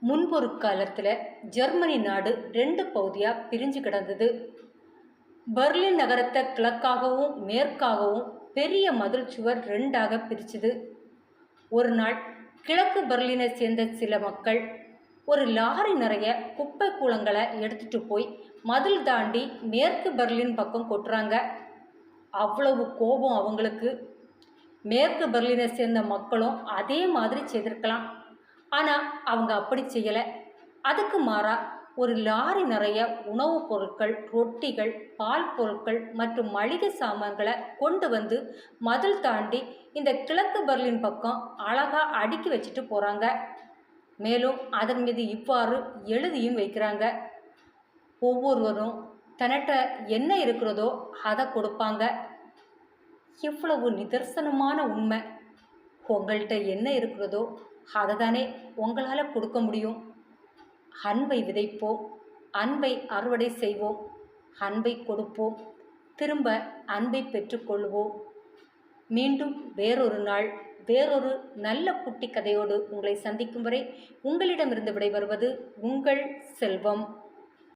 முன்பொரு காலத்தில் ஜெர்மனி நாடு 2 பகுதியாக பிரிஞ்சு கிடந்தது. பெர்லின் நகரத்தை கிழக்காகவும் மேற்காகவும் பெரிய மதில் சுவர் 2ஆக பிரிச்சுது. ஒரு நாள் கிழக்கு பெர்லினை சேர்ந்த சில மக்கள் ஒரு லாரி நிறைய குப்பை கூளங்களை எடுத்துட்டு போய் மதில் தாண்டி மேற்கு பெர்லின் பக்கம் கொட்டுறாங்க. அவ்வளவு கோபம் அவங்களுக்கு. மேற்கு பெர்லினை சேர்ந்த மக்களும் அதே மாதிரி செய்திருக்கலாம். ஆனால் அவங்க அப்படி செய்யலை. அதுக்கு மாறா ஒரு லாரி நிறைய உணவுப் பொருட்கள், ரொட்டிகள், பால் பொருட்கள் மற்றும் மளிகை சாமான்களை கொண்டு வந்து மதில் தாண்டி இந்த கிழக்கு பெர்லின் பக்கம் அழகாக அடுக்கி வச்சுட்டு போகிறாங்க. மேலும் அதன் மீது இவ்வாறு எழுதியும் வைக்கிறாங்க. ஒவ்வொருவரும் தன்னிட்ட என்ன இருக்கிறதோ அதை கொடுப்பாங்க. எவ்வளவு நிதர்சனமான உண்மை! உங்கள்கிட்ட என்ன இருக்கிறதோ அதை தானே உங்களால் கொடுக்க முடியும். அன்பை விதைப்போம், அன்பை அறுவடை செய்வோம், அன்பை கொடுப்போம், திரும்ப அன்பை பெற்றுக்கொள்வோம். மீண்டும் வேறொரு நாள் வேறொரு நல்ல குட்டி கதையோடு உங்களை சந்திக்கும் வரை உங்களிடமிருந்து விடைபெறுவது உங்கள் செல்வம்.